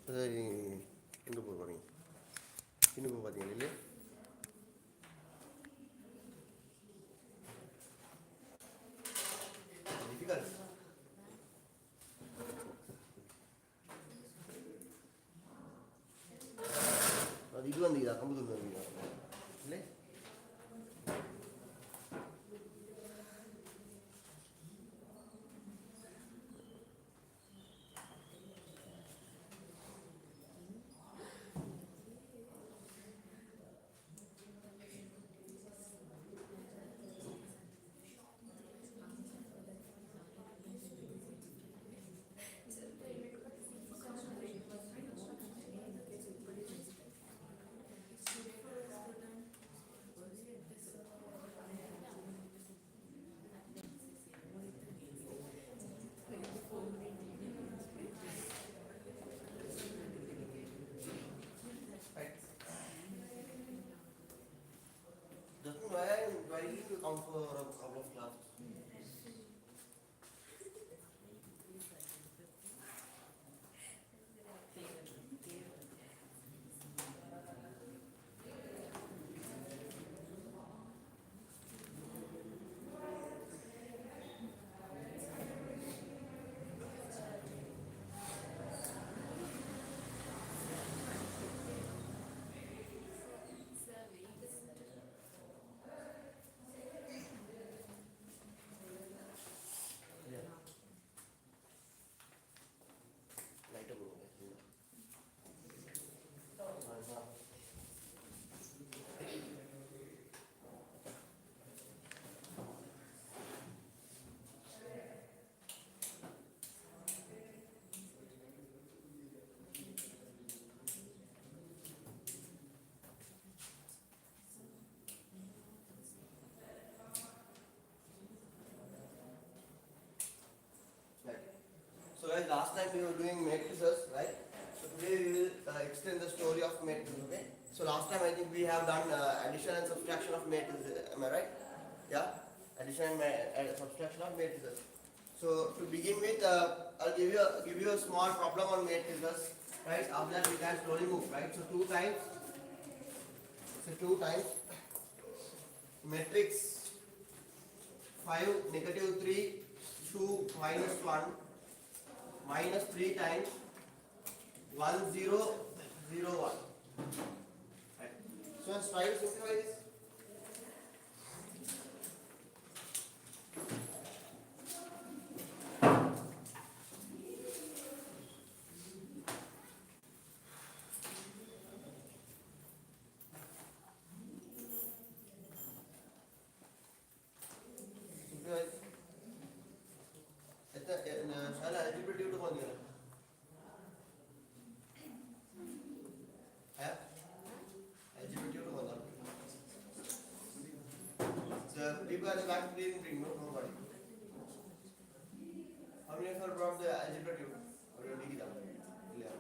எங்கே போக போகிறீங்க? இன்னும் போக பார்த்தீங்க இல்லையா? அது இது வந்தீங்களா? கம்பு தூண்டு வந்தீங்களா? இல்லை I need to come for a couple of classes. So guys, last time we were doing matrices, right? So today we will extend the story of matrices, okay? So last time I think we have done addition and subtraction of matrices, am I right? Yeah? Addition and subtraction of matrices. So to begin with, I'll give you a small problem on matrices, right? After that we can slowly move, right? So 2 times matrix 5 negative 3 2 minus 1 minus 3 times 1 0 0 1. Right. So let's try to simplify this. People are back breathing drink, no, nobody. How many of you brought the algebra tube? Or you dig it out? Yeah.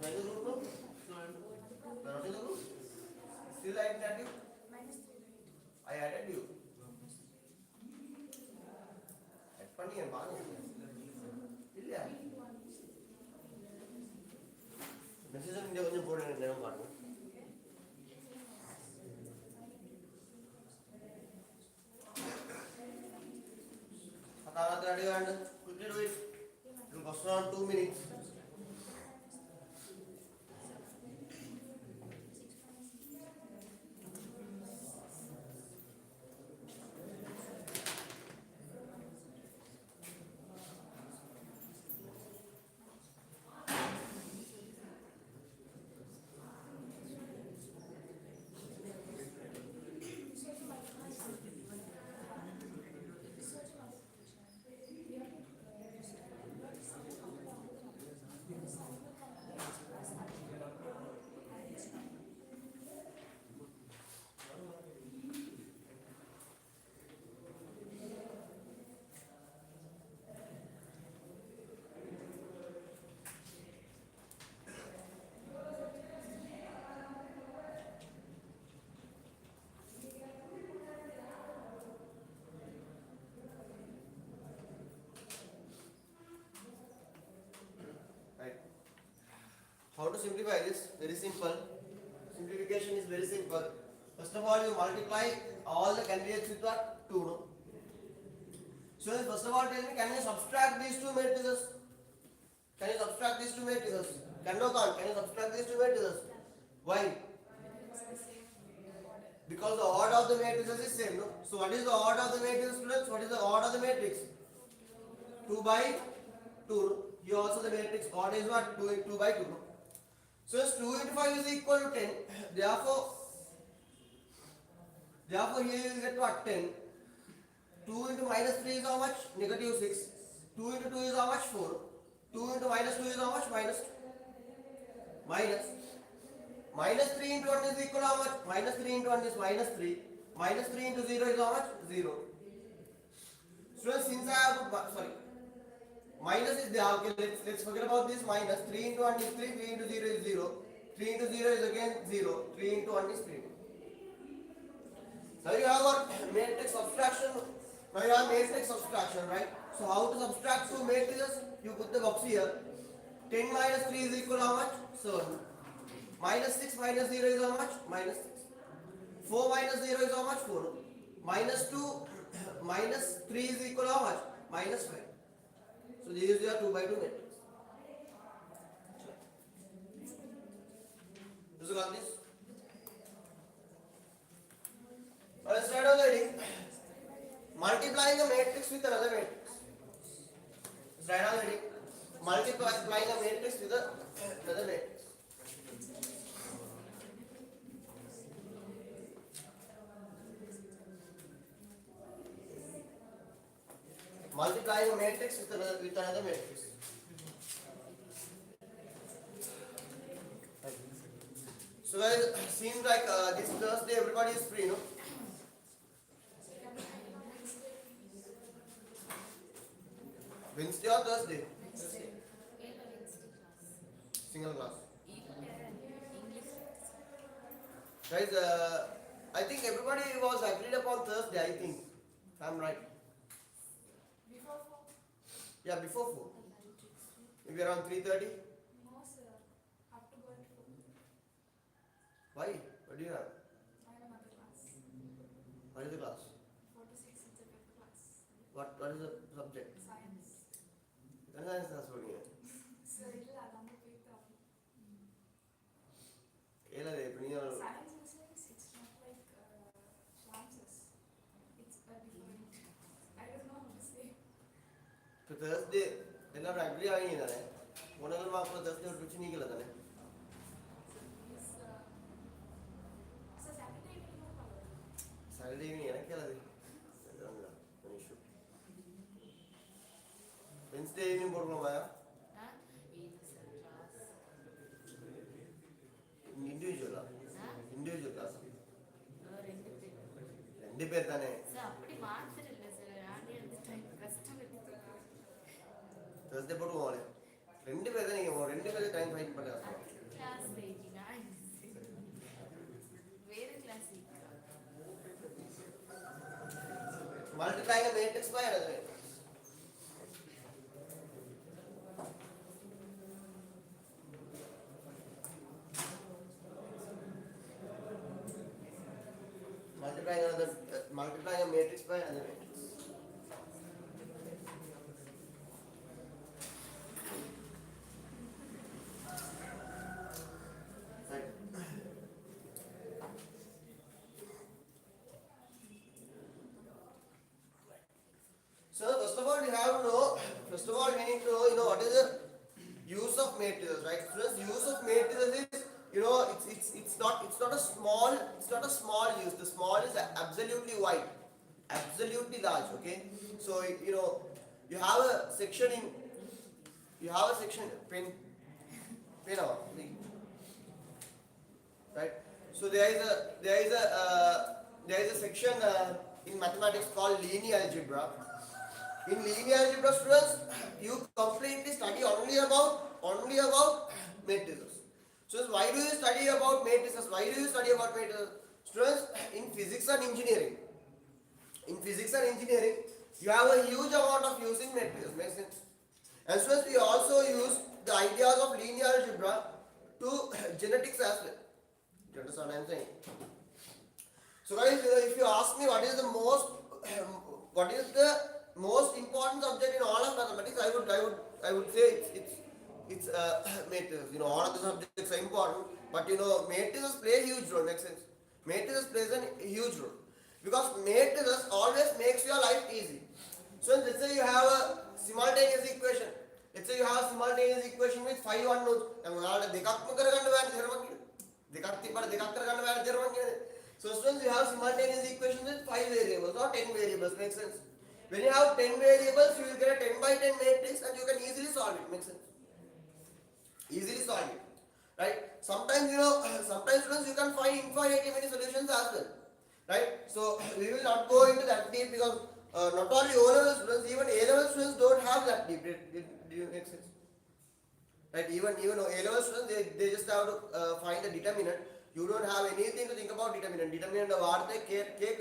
Not in the group? Not in the group? Still I added you? I added you. Add funny and bad. Yeah. Message in the board and never got it. And quickly do it. It will cost around 2 minutes. to simplify this? Very simple. Simplification is very simple. First of all, you multiply all the candidates with what? 2. No? So first of all, tell me, can you subtract these two matrices? Can you subtract these two matrices? Can no can't. Can you subtract these two matrices? Why? Because the order of the matrices is same, no? So what is the order of the matrix, students? What is the order of the matrix? 2 by 2. No? Here also the matrix order is what? 2 by 2. No? So 2 into 5 is equal to 10. Therefore here you will get what? 10. 2 into minus 3 is how much? Negative 6. 2 into 2 is how much? 4. 2 into minus 2 is how much? Minus 3 into 1 is equal to how much? Minus 3 into 1 is minus 3. Minus 3 into 0 is how much? 0. So since I have to, sorry, minus is there. Okay, let's forget about this minus. 3 into 1 is 3. 3 into 0 is 0. 3 into 0 is again 0. 3 into 1 is 3. Now you have got matrix subtraction. Now you have matrix subtraction, right? So how to subtract two matrices? You put the box here. 10 minus 3 is equal to how much? 7. Minus 6 minus 0 is how much? Minus 6. 4 minus 0 is how much? 4. Minus 2 minus 3 is equal to how much? Minus 5. So this is your 2 by 2 matrix. Does you got this? Let's start on the heading. Multiplying a matrix with another matrix. Let's write on the heading. Multiplying a matrix with another matrix. Multiplying a matrix with another matrix. So guys, seems like this Thursday everybody is free, no? Wednesday or Thursday? Single class. Guys, I think everybody was agreed upon Thursday, I think. If I'm right. Before 4? Yeah, before 4. Maybe around 3:30. No, sir. Have to go at 4. Why? What do you have? I have another class. What is the class? 4 to 6 is a good class. What is the subject? Science. What science class for you? Sir, illa adamma peekam. Science is not like chances. It's a different. I don't know how to say. So Thursday, ಎಲ್ಲರೂ agri ಆಗಿದ್ದಾರೆ ಒಂದೊಂದು marks Thursday ರುಚಿ ನೀಗಿಲ್ಲ ತಾನೆ So Saturday evening no problem. Saturday evening எனக்கு ಹೇಳೋದು Wednesday evening போடுறோமா இண்டிவிஜுவலா individual class ரெண்டு பேர் தானே Thursday போடுவோம் ரெண்டு பேர் தான் நீங்க ரெண்டு பேரும் டைம் ஃபைட் பண்ணுங்க multiplying a matrix by another matrix. Multiplying a matrix by another matrix. Right. So first of all, we have to know. First of all, we need to know, what is the use of matrices, right? First, use of matrices is, it's not a small use. The small is absolutely wide, absolutely large. Okay. So you have a section pen right? So there is a section in mathematics called linear algebra. In linear algebra, students, you completely study only about matrices. So why do you study about matrices? Students, in physics and engineering, you have a huge amount of using matrices. Makes sense? And students, we also use the ideas of linear algebra to genetics as well. You understand what I'm saying? So guys, if you ask me what is the most important subject in all of mathematics, I would say it's matrices. You know, all of the subjects are important, but you know, matrices play a huge role. Makes sense? Matrices plays a huge role because matrices always makes your life easy. So let's say you have a simultaneous equation. Let's say you have a simultaneous equation with 5 unknowns. So students, you have simultaneous equations with 5 variables or 10 variables. Makes sense? When you have 10 variables, you will get a 10 by 10 matrix and you can easily solve it. Makes sense? Easily solve it. Right? Sometimes you know, sometimes students you can find infinitely many solutions as well. Right? So we will not go into that deep because not only O-level students, even A-level students don't have that deep. Do you make sense? Right? Even A-level students, they just have to find the determinant. You don't have anything to think about determinant. Determinant of what they cake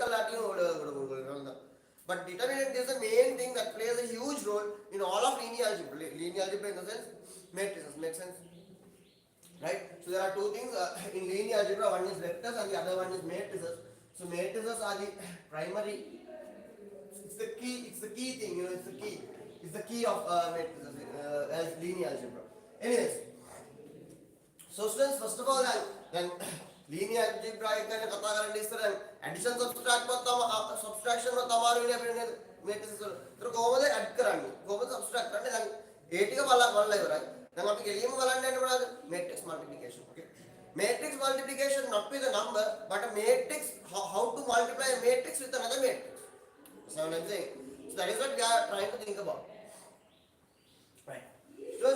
but determinant is the main thing that plays a huge role in all of linear algebra. Linear algebra in the sense matrices. Make sense? Right? So there are two things in linear algebra. One is vectors and the other one is matrices. So matrices are the primary. It's the key thing. You know, it's the key of matrices as linear algebra. Anyways, so students, first of all, then linear algebra එකනේ කතා කරන්න ඉස්සර addition subtraction වල තමයි වෙන්නේ අපේ matrices වල. ඒතර කොහොමද add කරන්නේ? කොහොමද subtract කරන්නේ? දැන් ඒ ටික බලලා ඉවරයි. දැන් අපි කෙලින්ම බලන්න යන්නේ මොනවද? Matrix multiplication. Okay. Matrix multiplication not with a number but a matrix, how to multiply a matrix with another matrix. So what I'm saying. So that is what we are trying to think about. Right. So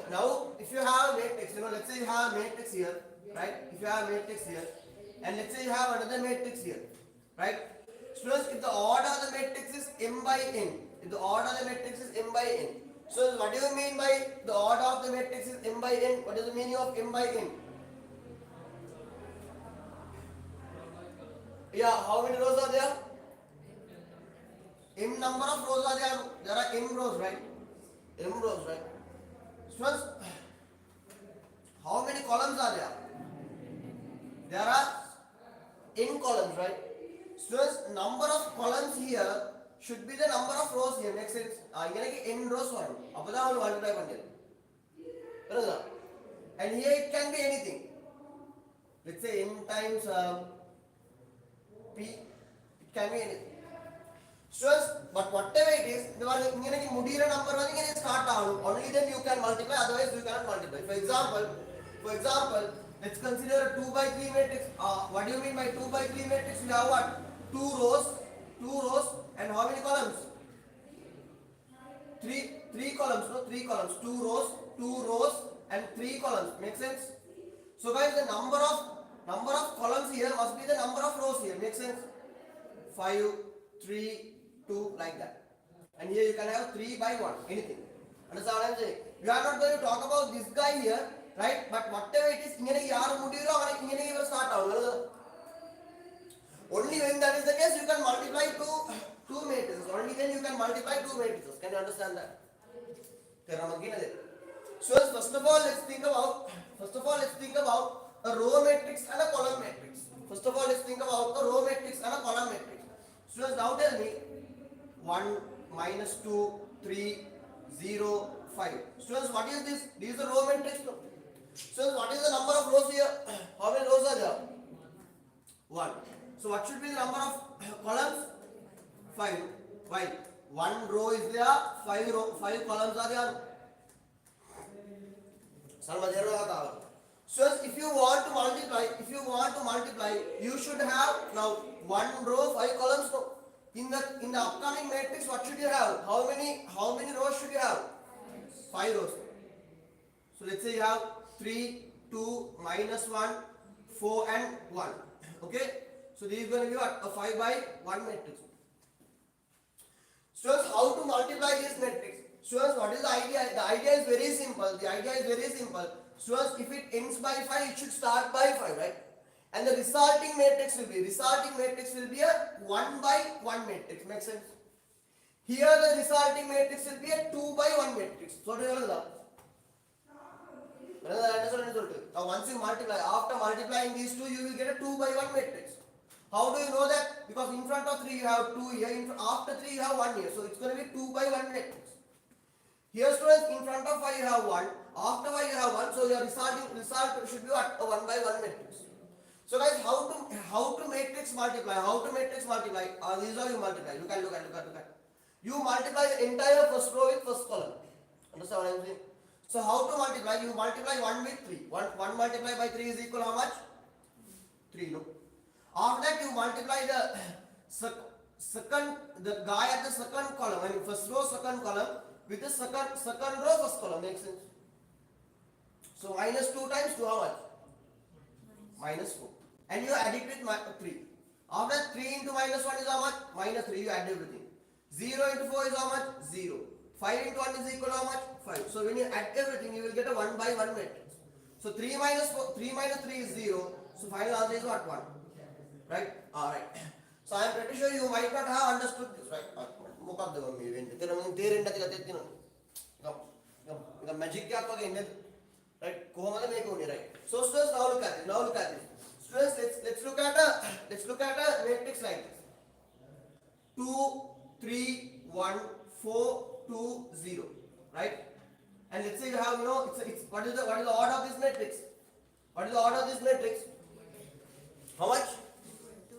now if you have a matrix, you know, let's say you have a matrix here, right? If you have a matrix here, and let's say you have another matrix here, right? Students, if the order of the matrix is m by n, if the order of the matrix is m by n, so what do you mean by the order of the matrix is m by n? What is the meaning of m by n? Yeah, how many rows are there? M number of rows are there. There are m rows, right? M rows, right? Students, how many columns are there? There are n columns, right? Students, number of columns here should be the number of rows here. Makes sense? N rows one. Appada multiply pandya. And here it can be anything. Let's say n times p. It can be anything. Students, but whatever it is, the number start only then you can multiply, otherwise you cannot multiply. For example, let's consider a 2 by 3 matrix. What do you mean by 2 by 3 matrix? We have what? 2 rows, and how many columns? 3 columns, no? 3 columns. 2 rows, and 3 columns. Make sense? So guys, the number of columns here must be the number of rows here. Make sense? 5, 3, 2, like that. And here you can have 3 by 1, anything. Understand what I'm saying? We are not going to talk about this guy here, right? But whatever it is, only when that is the case, you can multiply two matrices. Only then you can multiply 2 matrices. Can you understand that? So first of all, let's think about a row matrix and a column matrix. First of all, let's think about a row matrix and a column matrix. Students, now tell me 1, minus 2, 3, 0, 5. Students, what is this? This is a row matrix. Students, what is the number of rows here? How many rows are there? 1. So what should be the number of columns? 5. Why? 1 row is there, 5 columns are there. So if you want to multiply, you should have now 1 row, 5 columns. No. In the upcoming matrix, what should you have? How many rows should you have? 5 rows. So let's say you have 3, 2, minus 1, 4 and 1. Okay? So this is going to be what? A 5 by 1 matrix. Students, how to multiply this matrix? Students, what is the idea? The idea is very simple. Students, if it ends by 5, it should start by 5, right? And the resulting matrix will be a 1 by 1 matrix. Makes sense? Here the resulting matrix will be a 2 by 1 matrix. So do you know that? Now once you multiply, after multiplying these two, you will get a 2 by 1 matrix. How do you know that? Because in front of 3 you have 2 here, after 3 you have 1 here. So it's going to be 2 by 1 matrix. Here students, in front of 5 you have 1, after 5 you have 1, so your result should be what? A 1 by 1 matrix. So guys, how to matrix multiply? These are you multiply. Look at. You multiply the entire first row with first column. Understand what I am saying? So how to multiply? You multiply 1 with 3. 1 multiplied by 3 is equal how much? 3, no? After that you multiply the guy at the second column, I mean first row second column with the second row first column. Makes sense? So minus 2 times 2 how much? Minus 4. And you add it with 3. After that 3 into minus 1 is how much? Minus 3. You add everything. 0 into 4 is how much? 0. 5 into 1 is equal to how much? 5. So when you add everything, you will get a 1 by 1 matrix. So 3 minus 3 is 0. So final answer is what? 1. Right? Alright. So I am pretty sure you might not have understood this, right? Magic right? Right? So students, now look at this. Students, let's look at a matrix like this. 2, 3, 1, 4, 2, 0. Right? And let's say you have, it's what is the order of this matrix? What is the order of this matrix? How much?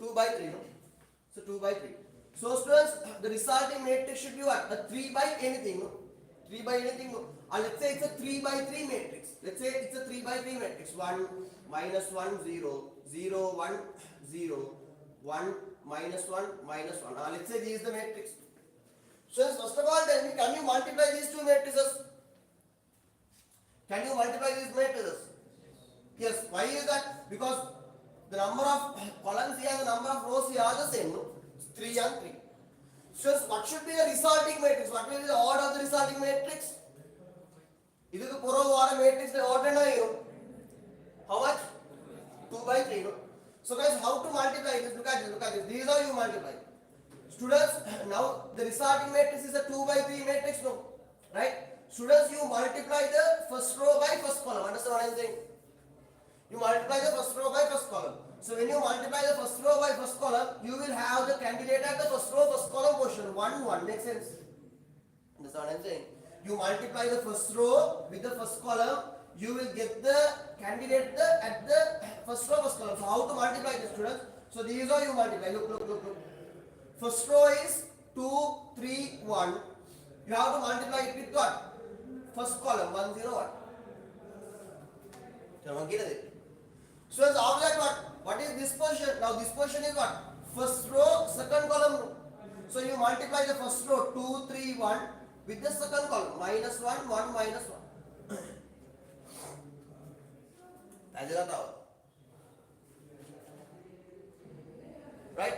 2 by 3, no? So 2 by 3. So students, the resulting matrix should be what? A 3 by anything, no? 3 by anything, no? And let's say it's a 3 by 3 matrix. Let's say it's a 3 by 3 matrix. 1, minus 1, 0, 0, 1, 0, 1, minus 1, minus 1. Now let's say this is the matrix. So first of all, tell me, can you multiply these two matrices? Can you multiply these matrices? Yes. Why is that? Because the number of columns here and the number of rows here are the same, no? 3 and 3. So what should be the resulting matrix? What will be the order of the resulting matrix? This is the Puravara matrix, the order is how much? 2 by 3, no? So guys, how to multiply this? Look at this. These are you multiply. Students, now the resulting matrix is a 2 by 3 matrix, no? Right? Students, you multiply the first row by first column. Understand what I am saying? You multiply the first row by first column. So when you multiply the first row by first column, you will have the candidate at the first row, first column portion. 1, 1. Makes sense? Understand what I am saying? You multiply the first row with the first column, you will get the candidate at the first row, first column. So how to multiply this, students? So these are you multiply. Look. First row is 2, 3, 1. You have to multiply it with what? First column, 1, 0, 1. So after that what is this position? Now this position is what? First row, second column. So you multiply the first row 2, 3, 1 with the second column. Minus 1, 1, minus 1. Right?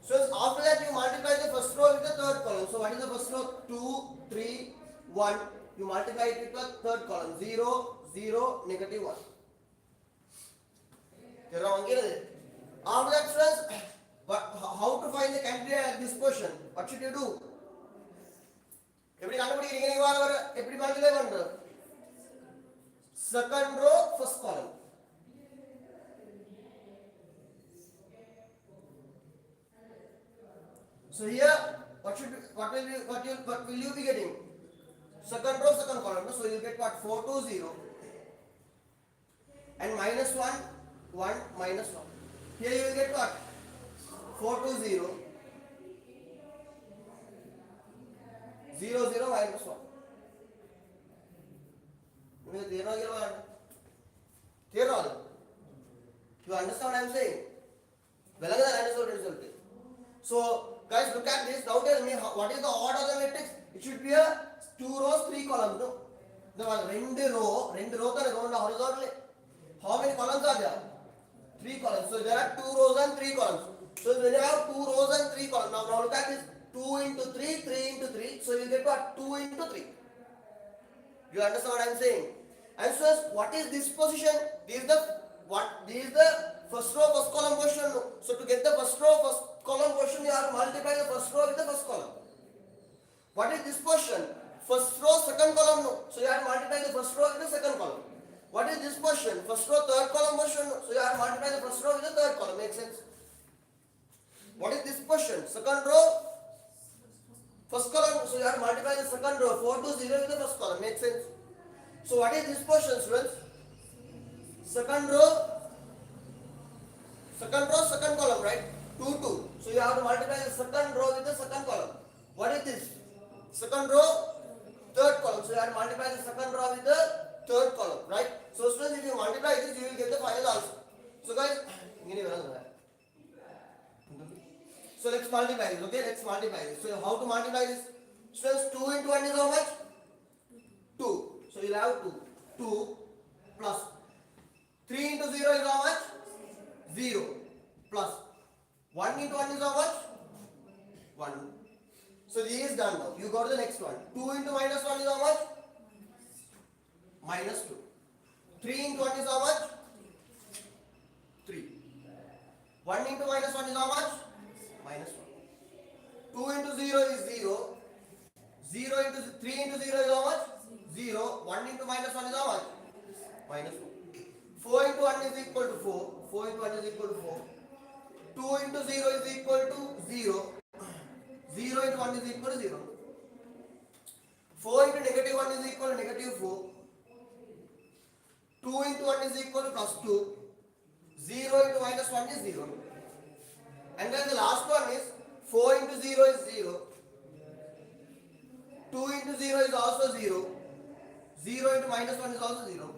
So after that you multiply the first row with the third column. So what is the first row? 2, 3, 1. You multiply it with the third column. 0, 0, negative 1. After that, students, how to find the candidate at this position? What should you do? Second row, first column. So here, what will you be getting? Second row, second column. So you get what? 4, 2, 0. And minus 1, 1, minus 1. Here you will get what? 4, 2, 0. 0, 0, minus 1. You understand what I am saying? So guys, look at this. Now tell me, what is the order of the matrix? It should be a 2 rows, 3 columns. No? The one, 2 row horizontally. How many columns are there? 3 columns. So there are 2 rows and 3 columns. So when you have 2 rows and 3 columns, now look at this. 2 into 3, 3 into 3. So you get what? 2 into 3. You understand what I am saying? And so what is this position? This is the first row, first column position. So to get the first row, first column position, you have to multiply the first row with the first column. What is this position? First row, second column. So you have to multiply the first row with the second column. What is this portion? First row, third column portion. So you have to multiply the first row with the third column. Makes sense? What is this portion? Second row, first column. So you have to multiply the second row. 4 to 0 with the first column. Makes sense? So what is this portion, students? Second row, second column, right? 2, 2. So you have to multiply the second row with the second column. What is this? Second row, third column. So you have to multiply the second row with the third column, right? So students, if you multiply this, you will get the final answer. So guys, so let's multiply this, okay? Let's multiply this. So how to multiply this? Students, 2 into 1 is how much? 2. So you'll have 2. 2 plus 3 into 0 is how much? 0 plus 1 into 1 is how much? 1. So this is done now. You go to the next one. 2 into minus 1 is how much? Minus 2. 3 into 1 is how much? 3. 1 into minus 1 is how much? Minus 1. 2 into 0 is 0. 0 into 3 into 0 is how much? 0. 1 into minus 1 is how much? Minus 1. 4 into 1 is equal to 4. 4 into 1 is equal to 4. 2 into 0 is equal to 0. 0 into 1 is equal to 0. 4 into negative 1 is equal to negative 4. 2 into 1 is equal to plus 2. 0 into minus 1 is 0. And then the last one is 4 into 0 is 0. 2 into 0 is also 0. 0 into minus 1 is also 0.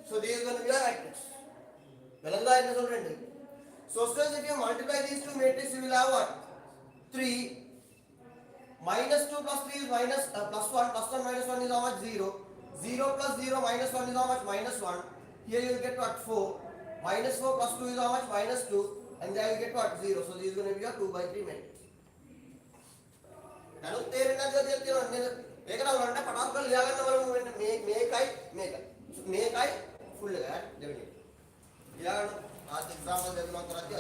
So this is going to be a matrix. So students, if you multiply these two matrices, you will have what? 3. Minus 2 plus 3 is minus plus 1. Plus 1 minus 1 is how much? 0. 0 plus 0 minus 1 is how much? Minus 1. Here you will get what? 4. Minus 4 plus 2 is how much? Minus 2. And there you get what? 0. So this is going to be a 2 by 3 matrix. Make I full definitely. Yeah, आज example देते हैं कराती है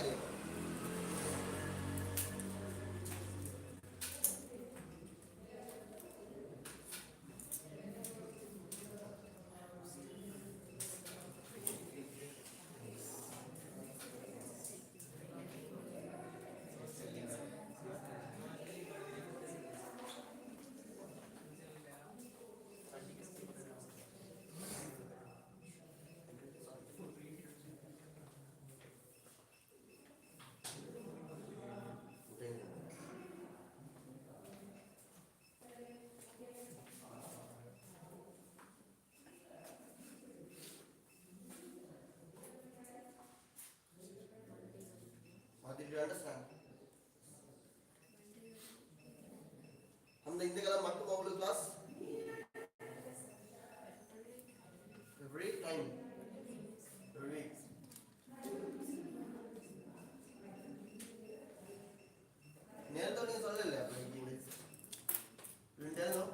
Did you understand? हम देखते हैं कल मट्टू model class every time every week नेल तो नहीं सोच ले अपने English you can tell no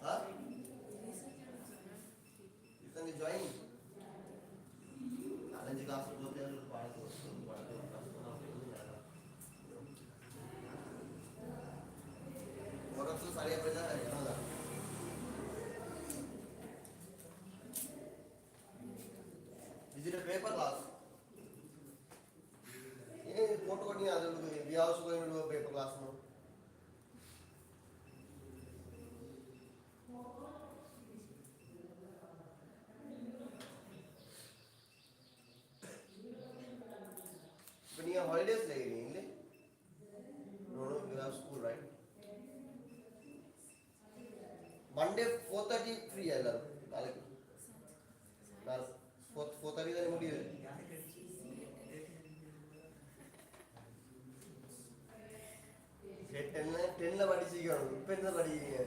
हाँ you can join Anand ji class बोलते हैं लोग पढ़ाते हैं सारे प्रजा है ना Is it a paper class? ये फोटो नहीं आ रहा है we are also going to do a paper class now. When you have holidays like no you have school right? Monday 4:30 free है लर नाले नाल 4:30 का मुड़ी है 10 ला बड़ी चीज़ करूँ इप्पे ना बड़ी है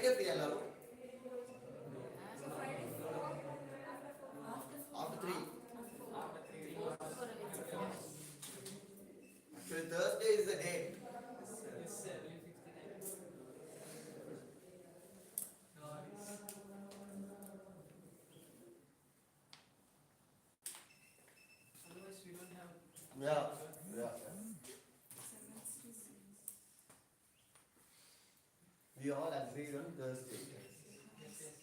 Friday ke free allo? So Friday 4 after 4. After 3. After 4. Actually Thursday is the date. Otherwise, we don't have. Yeah. Yeah. We all agreed on Thursday. Yes, yes.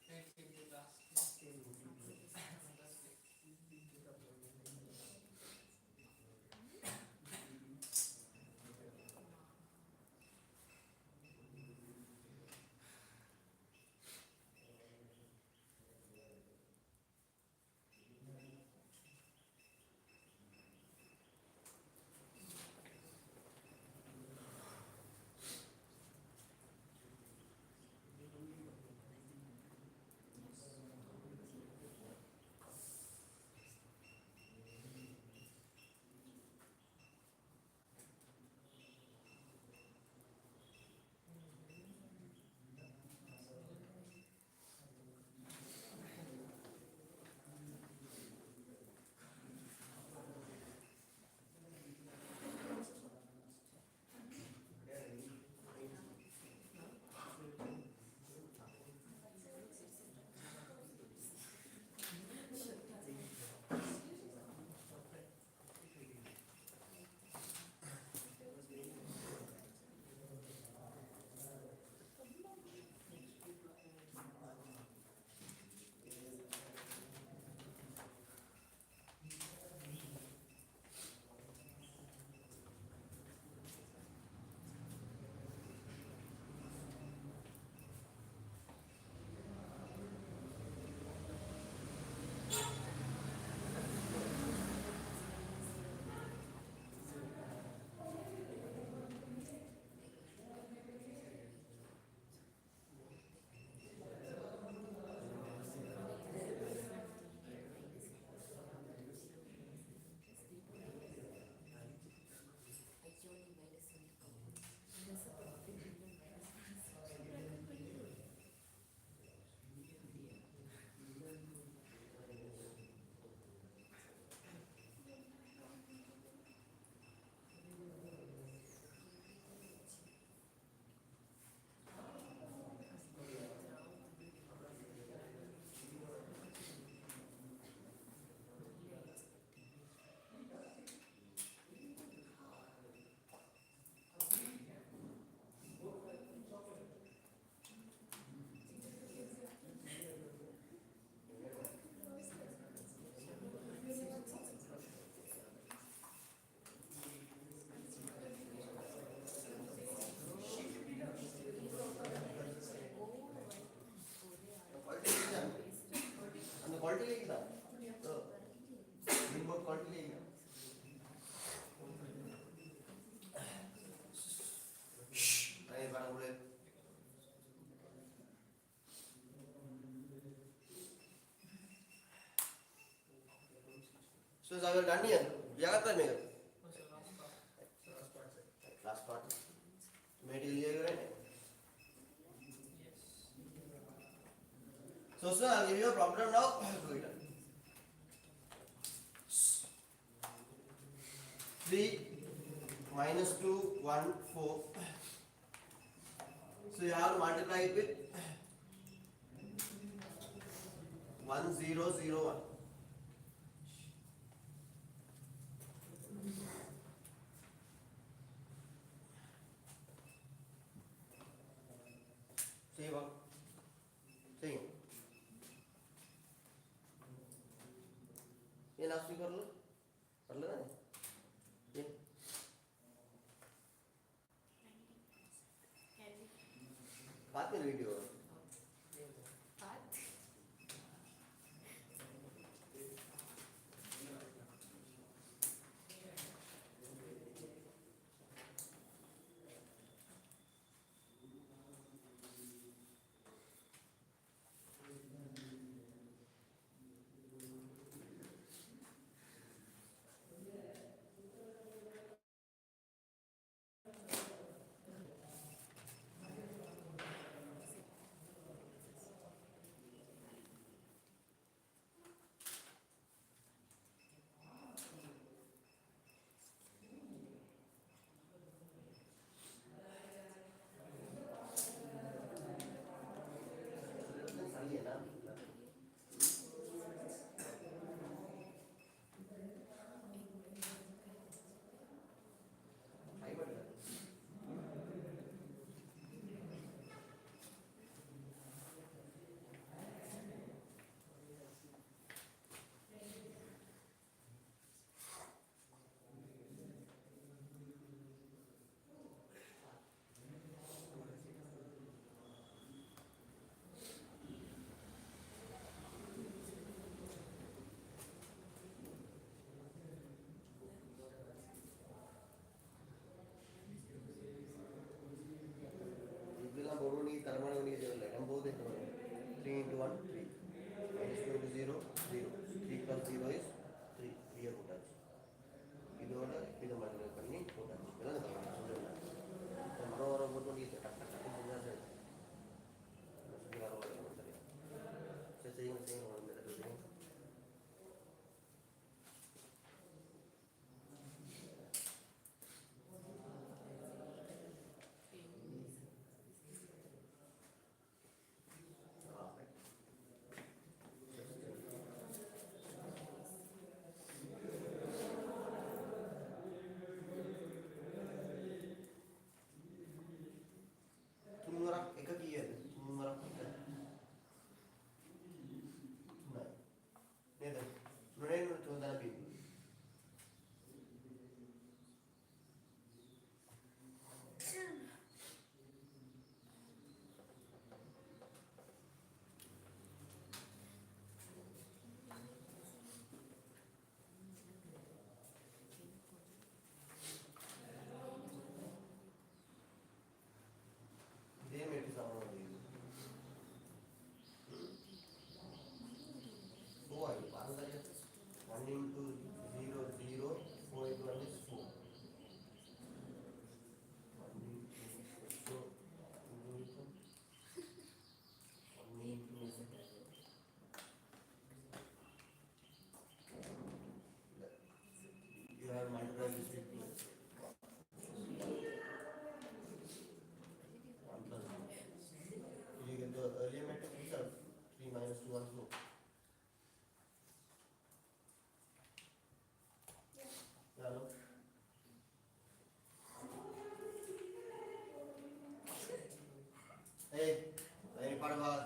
Let's keep the last. And the quality like that. So, input quality like that. Hey, bana bole. So, is our done here? Yeah, that me. What's the last part? Last part. Made it right? Yes. So, sir, I'll give you a problem now. Do it. 3 minus 2, 1, 4. So, you have to multiply it with 1, 0, 0, 1. See what? See. ये last भी कर लो ना ये बाद में video But have to multiply this with 2. 1 plus 2. You get the earlier matrix itself. 3 minus 2 1 4. Yeah, no? Hey, very part of our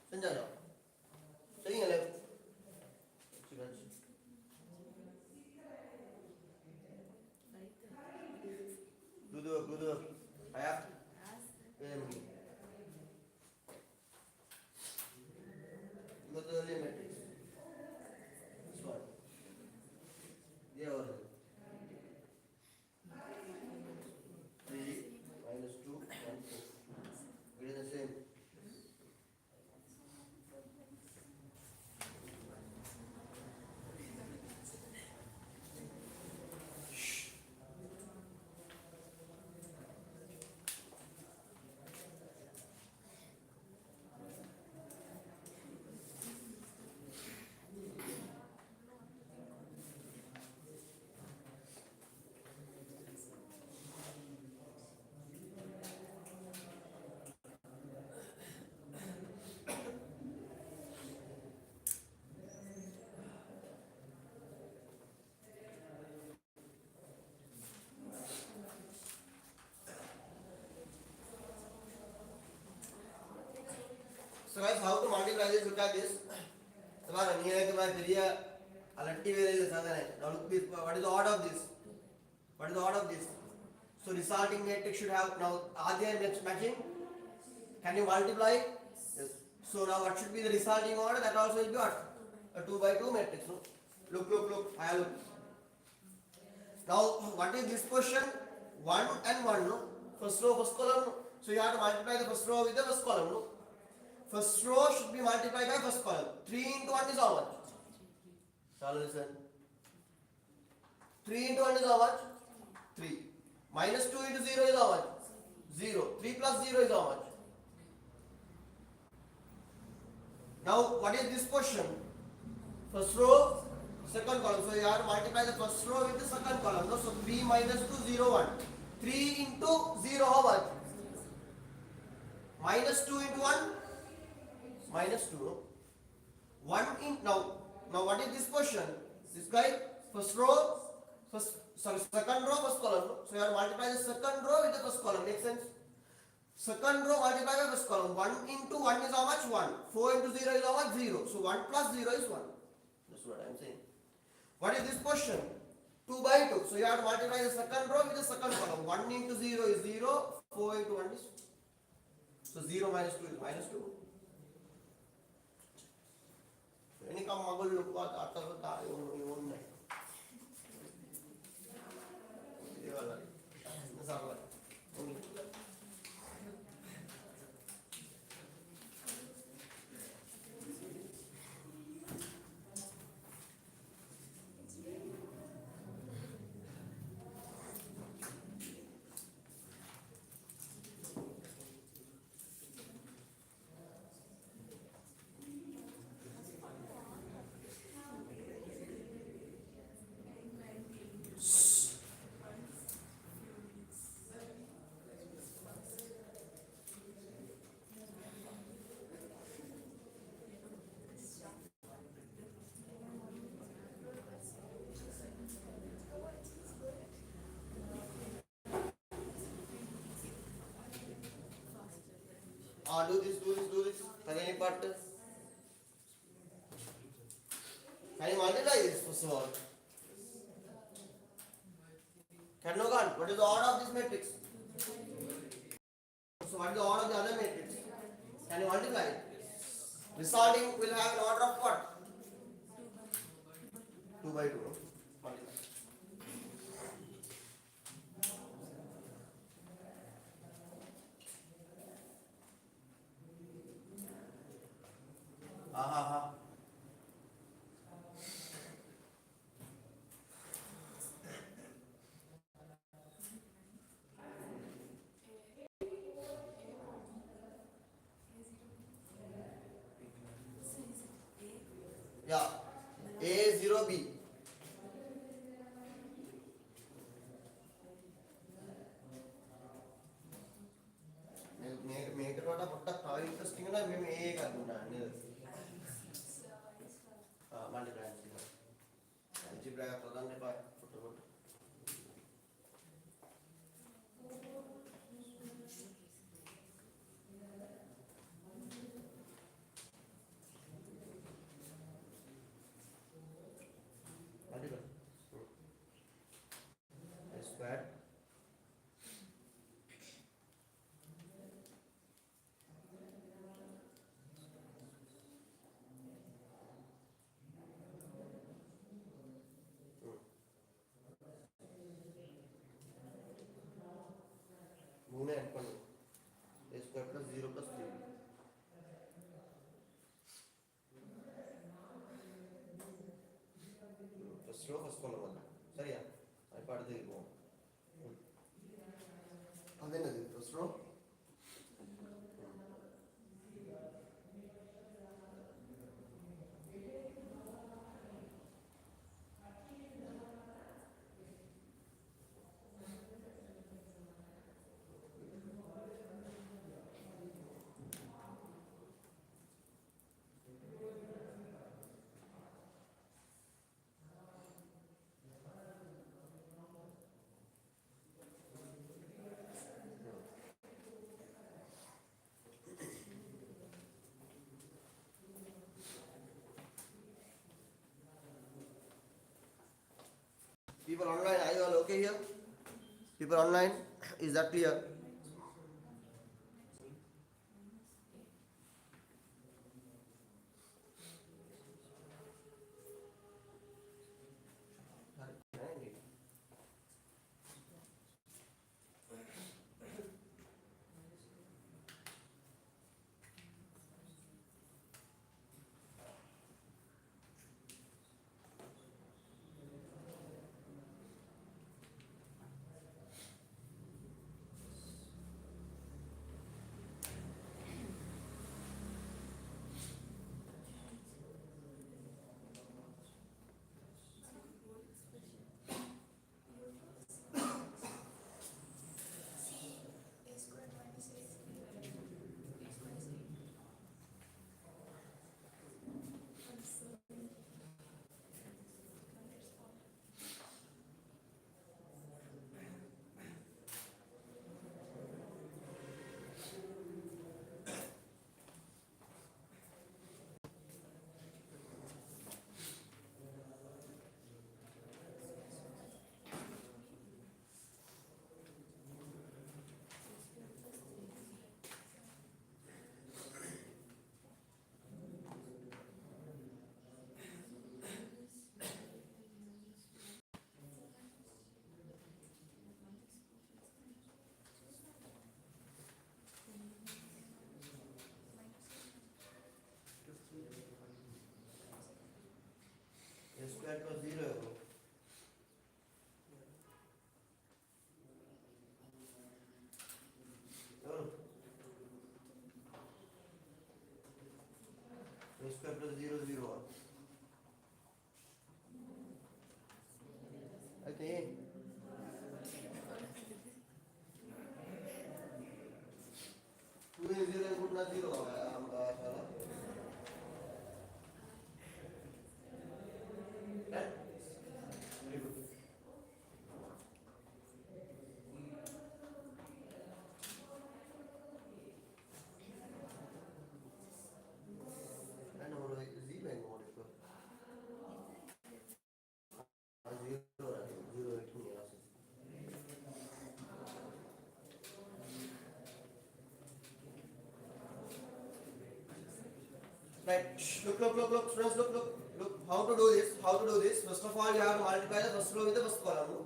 Senja जाओ सही है ले duduk ayak ini betul ni matrix soal dia और 3 minus 2 1 4 it is the same. So guys, how to multiply this? Look at this. तुम्हारा नहीं है कि मैं फिर अलट्टी वेरे ले सकता है. Now look this. What is the order of this? What is the order of this? So resulting matrix should have now. Are there matching? Can you multiply? Yes. So now what should be the resulting order? That also will be what? A 2 by 2 matrix. No? Look. I look. Now what is this question? 1 and 1. No. First row, first column. No? So you have to multiply the first row with the first column. No. First row should be multiplied by first column. 3 into 1 is how much? Shall listen. 3 into 1 is how much? 3. Minus 2 into 0 is how much? 0. 3 plus 0 is how much? Now what is this question? First row, second column. So you have to multiply the first row with the second column. No? So 3 minus 2, 0, 1. 3 into 0 how much? Minus 2 into 1? Minus 2. No? 1 in now what is this question? This guy first row, second row, first column. No? So you have to multiply the second row with the first column. Makes sense? Second row multiplied by first column. 1 into 1 is how much? 1. 4 into 0 is how much? 0. So 1 plus 0 is 1. That's what I am saying. What is this question? 2 by 2. So you have to multiply the second row with the second column. 1 into 0 is 0. 4 into 1 is. So 0 minus 2 is minus 2. Ini kamu magul lupa atau tak yung Ini wala. Nasabi. Do this. Can any part? Can you multiply this first of all? Can no can? What is the order of this matrix? So what is the order of the other matrix? Can you multiply it? Resulting will have an order of what? 2 by 2. Multiply. 0 B. මේකට වඩා පොඩ්ඩක් තව interesting වෙනවා මේ එකක් දුන්නා නේද? Multiply කරනවා. ඇල්ජිබ්‍රා එක ප්‍රදාන්න එපා ෆොටෝ. Square. മൂന്ന് add പണ്ണു. A square plus 0 plus 3. First row first column അല്ല. ശരിയാ? അപ്പോൾ അടുത്തേക്ക് പോകാം. അതെന്നത് first row. People online, are you all okay here? People online, is that clear? A square plus 0 A square plus 0 0 అయితే 2 0 అనుకుంటున్నా 0 Right. Look, friends, look. How to do this? First of all, you have to multiply the first row with the first column. No?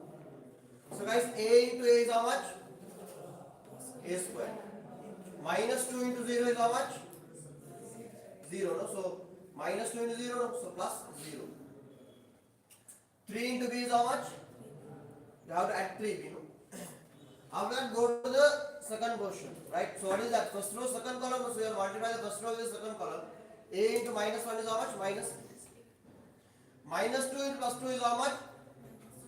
So guys, A into A is how much? A square. Minus 2 into 0 is how much? 0. No? So minus 2 into 0. No? So plus 0. 3 into B is how much? You have to add 3B. No? After that, go to the second portion. Right. So what is that? First row, second column. So you have to multiply the first row with the second column. A into minus 1 is how much? Minus. Minus 2 into plus 2 is how much?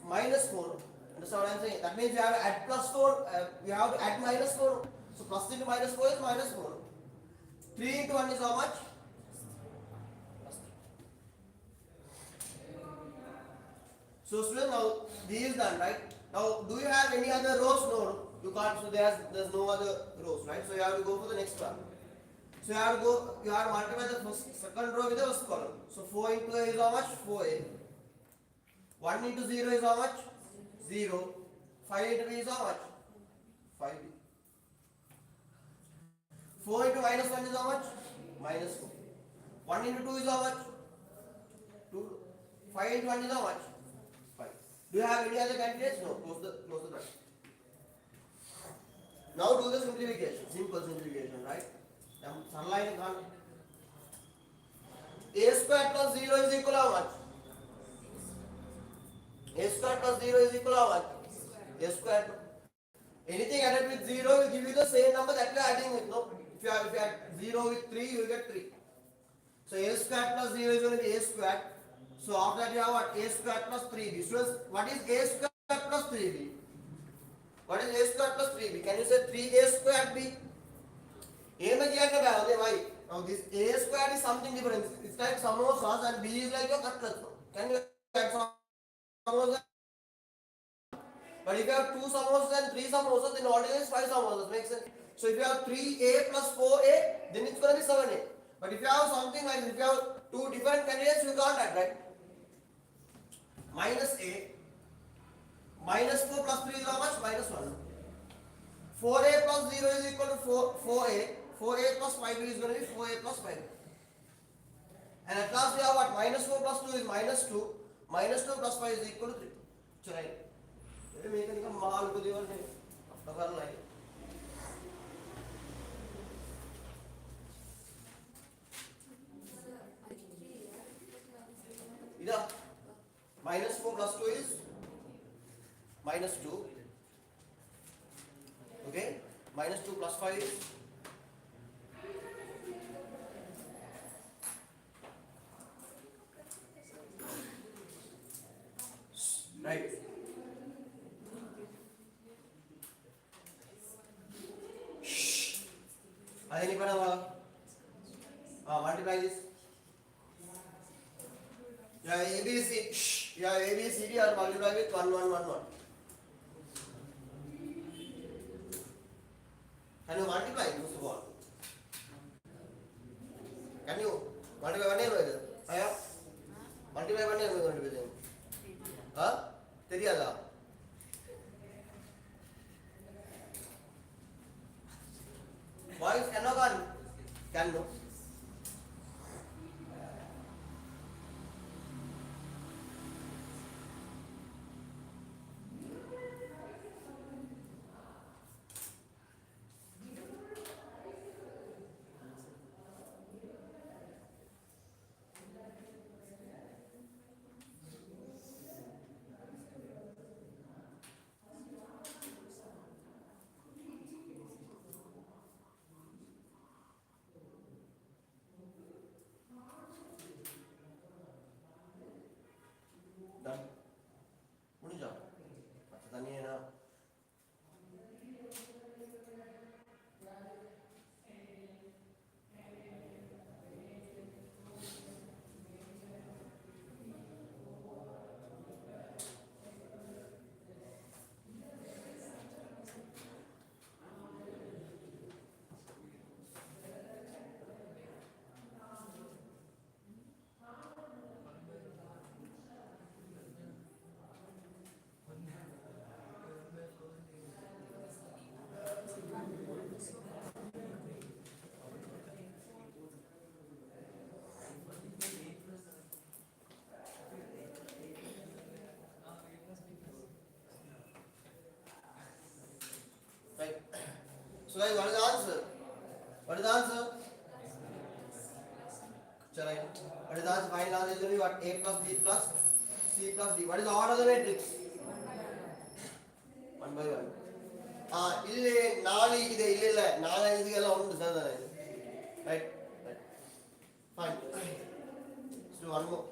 Minus 4. Understand what I am saying? That means you have to add plus 4. You have to add minus 4. So plus into minus 4 is minus 4. 3 into 1 is how much? Plus 3. So students, now this is done, right? Now do you have any other rows? No. You can't. So there's no other rows, right? So you have to go for the next one. So you have to multiply the second row with the first column. So 4 into A is how much? 4A. 1 into 0 is how much? 0. 5 into B is how much? 5B. 4 into minus 1 is how much? Minus 4. 1 into 2 is how much? 2. 5 into 1 is how much? 5. Do you have any other candidates? No. Close the bracket. Now do the simplification. Simple simplification, right? Sunlight can't. A square plus 0 is equal to how much? A square plus 0 is equal to how much? A square. Anything added with 0 will give you the same number that you are adding with. No? If you add 0 with 3, you will get 3. So A square plus 0 is going to be A square. So after that you have what? A square plus 3B. Students, what is A square plus 3B? What is A square plus 3B? Can you say 3A square B? A में क्या कर रहा है भाई? Now this A square is something different. It's like samosas and B is like your cutlet. Can you add samosas? But if you have 2 samosas and 3 samosas, then altogether is 5 samosas. Makes sense? So if you have 3A plus 4A, then it's going to be 7A. But if you have something like if you have 2 different candidates, you can't add, right? Minus A. Minus 4 plus 3 is how much? Minus 1. 4A plus 0 is equal to 4A. 4A plus 5 is going to be 4A plus 5. And at last we have what? Minus 4 plus 2 is minus 2. Minus 2 plus 5 is equal to 3. So right. Make a mahal ko deval nahi. Apna karna hai. Ida. Minus 4 plus 2 is minus 2. Okay. Minus 2 plus 5 is right. Ada ni pada apa? Multiply this. Yeah, ABC. Yeah, ABCD are multiply with 1, 1, 1, 1. Can you multiply first of all? Can you multiply one name? Aya? Multiply one name going to be then. Huh? தெரியாதா? Boys can no. Done. முடிஞ்சா தனியா right. So guys, what is the answer? What is the answer? Chalo. What is the answer? Final answer is going to be what? A plus B plus C plus D. What is the order of the matrix? 1 by 1. ಇಲ್ಲಿ 4 ಇದೆ ಇಲ್ಲ 4 ಇದೆಲ್ಲ ಉಂಟು sir right right fine so 1 more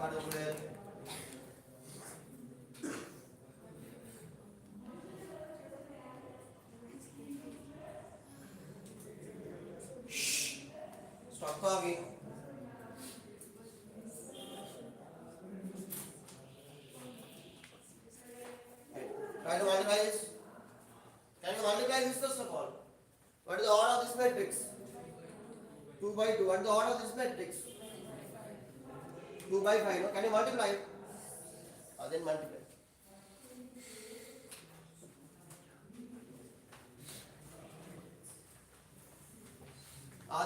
part over there. Shh. Stop talking. Try to multiply this. Can you multiply this first of all? What is the order of this matrix? 2 by 2. What is the order of this matrix? 2 by 5. No? Can you multiply it? Then multiply.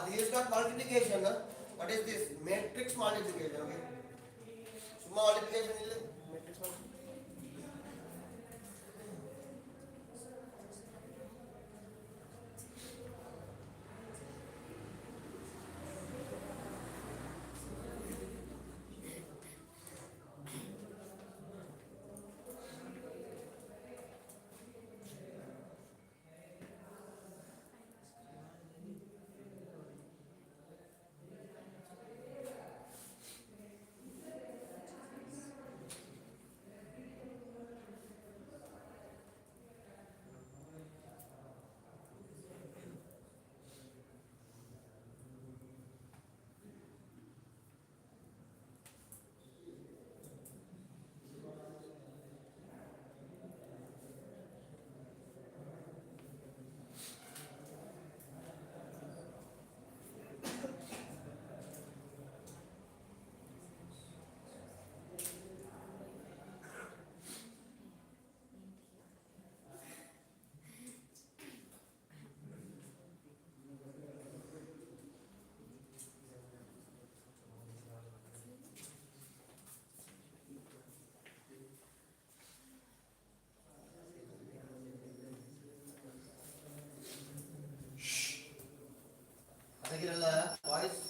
This is not multiplication. No? What is this? Matrix multiplication. Okay. Summa multiplication is matrix multiplication. ಅದಕ್ಕಿರಲ್ಲ voice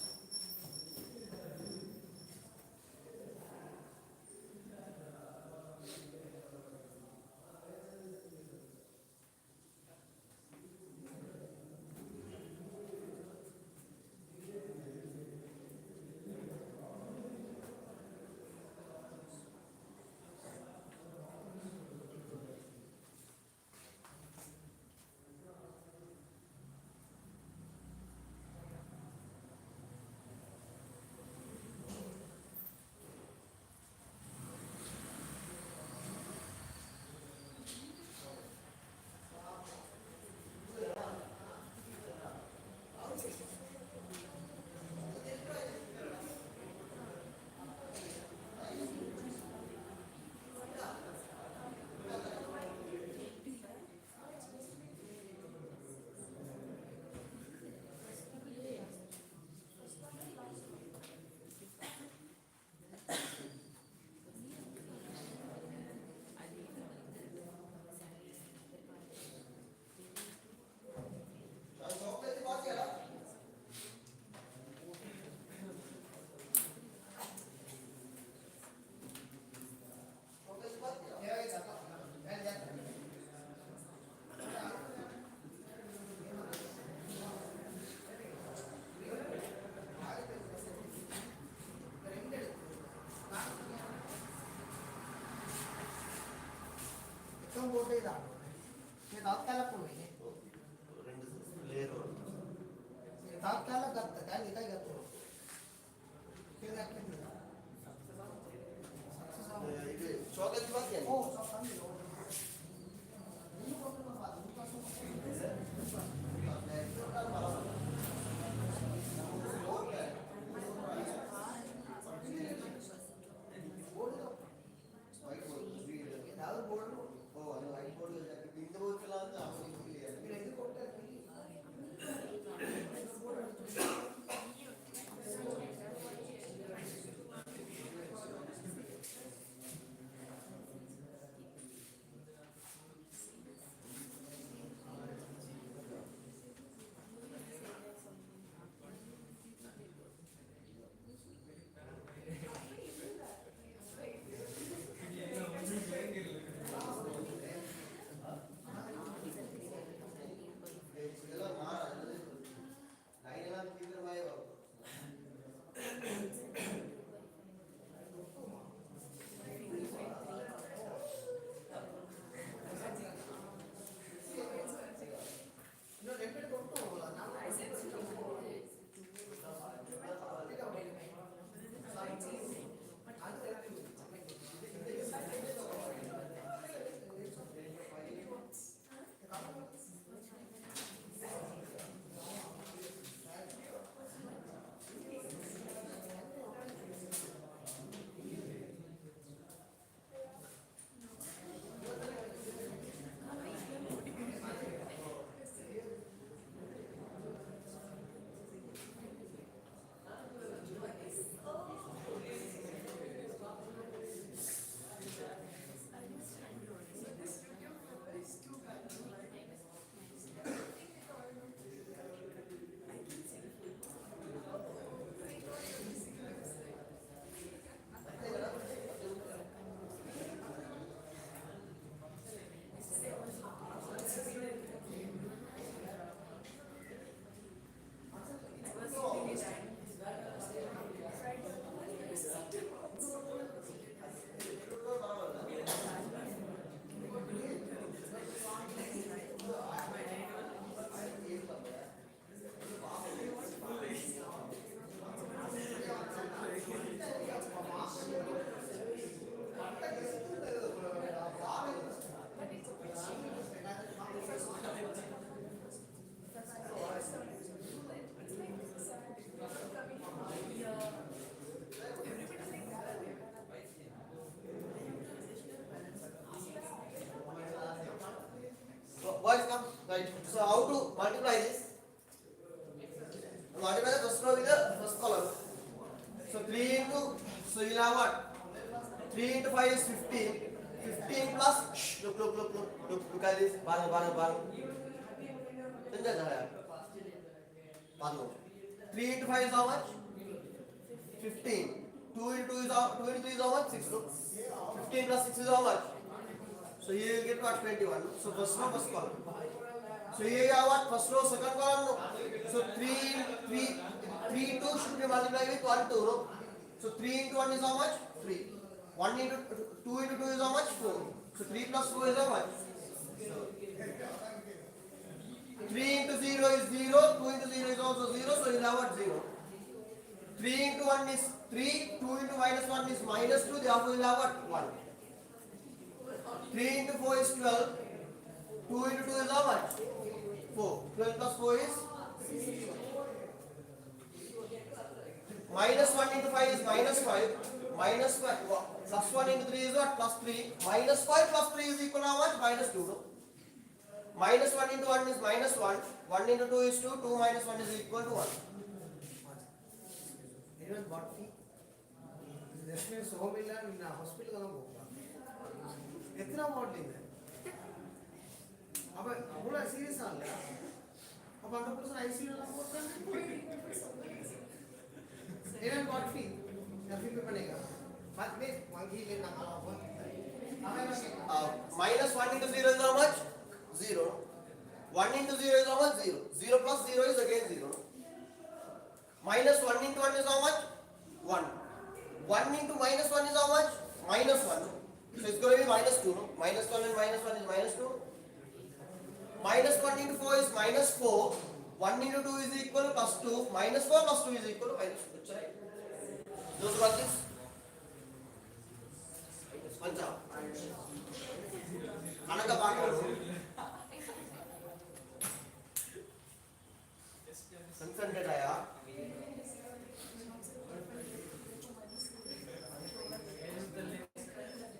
പോട്ടെ ഇതാണ് तात्कालिक होईल layer तात्कालिक करतं काय काय करतो ते नक्की ಇದು ಚೌಕದ ಬಗ್ಗೆ हो समजलं ವೈಟ್ ಬೋರ್ಡ್ ಯಾವ್ದು ಬೋರ್ಡ್ ಓ ಅದು ವೈಟ್ ಬೋರ್ಡ್ ಇಂದ ಬೋರ್ಡ್ ಇಲ್ಲ ಅಂತ multiply this. Multiply the first row with the first column. So 3 into, so you'll have what? 3 into 5 is 15. 15 plus, look at this. Bang. 3 into 5 is how much? 15. 2 into 2 is how, 2 into 3 is how much? 6. Look. 15 plus 6 is how much? So here you will get what? 21. So first row, first column. So here you have what? First row, second column. No. So 3 2 should be multiplied with 1 2. No? So 3 into 1 is how much? 3. 1 into 2 into 2 is how much? 4. So 3 plus 4 is how much? 3 into 0 is 0. 2 into 0 is also 0. So you have what? 0. 3 into 1 is 3. 2 into minus 1 is minus 2. Therefore you have what? 1. 3 into 4 is 12. 2 into 2 is how much? 4. 12 plus 4 is? Minus 1 into 5 is minus 5. Minus 5. Plus 1 into 3 is what? Plus 3. Minus 5 plus 3 is equal to how much? Minus 2. No? Minus 1 into 1 is minus 1. 1 into 2 is 2. 2 minus 1 is equal to 1. Even what fee? This means home in a hospital का होगा. कितना modeling है? अब पूरा serious हाल है. अब 100% ICU वाला होता है. Even what fee? क्या fee पे बनेगा? बाद में वांगी लेना आला हुआ. Minus 1 into 0 is how much? 0. 1 into 0 is how much? 0. 0 plus 0 is again 0. Minus 1 into 1 is how much? 1. 1 into minus 1 is how much? Minus 1. So it's going to be minus 2. No? Minus 1 and minus 1 is minus 2. Minus 1 into 4 is minus 4. 1 into 2 is equal to plus 2. Minus 4 plus 2 is equal to minus 2. That's right. Those got this? Pancha. Anaka Baka. Concentrate aya.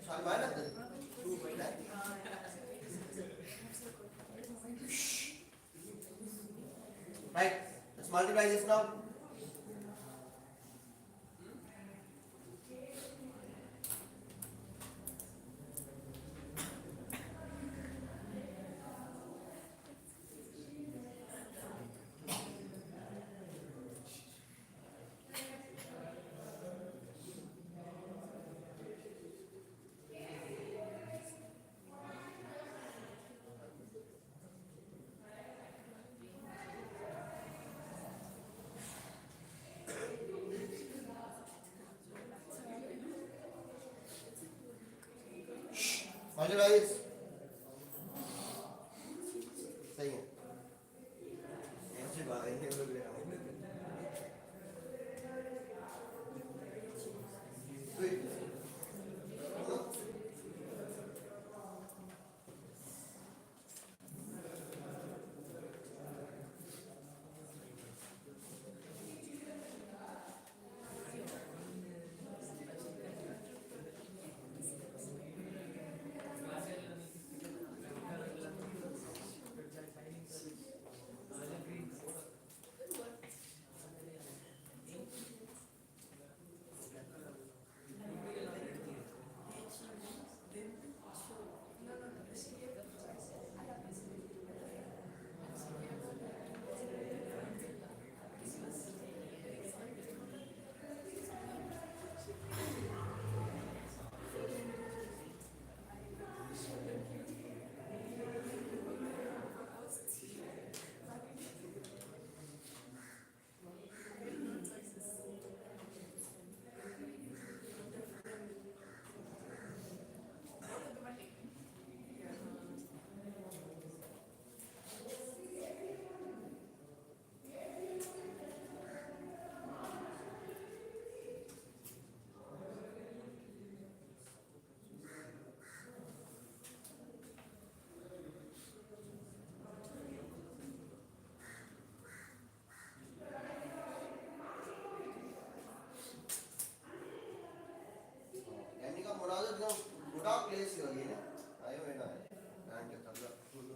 Shall I buy that? Right. Let's multiply this now. Multiply this. सही है. ऐसी बात है कि लोग लेना. Without place you again. I am in a and get the food.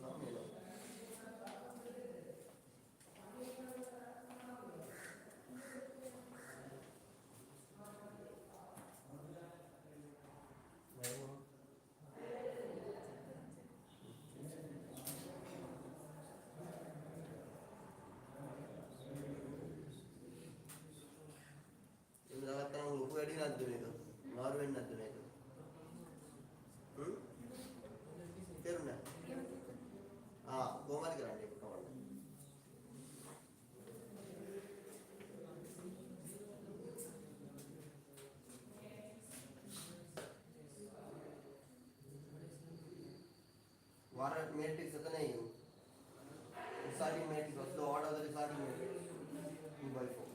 Norwegian ಅರ್ಧವೇನು ನಾರ್ವೆನ್ ಅರ್ಧವೇನು ಕೇರುಣ್ಣ ಗೋಮಾದಿಗೆ ರಂడి ಕಮಾಂಡ್ वार मैट्रिक्स आता नहीं है resulting matrix of the order of the resulting matrix 2/4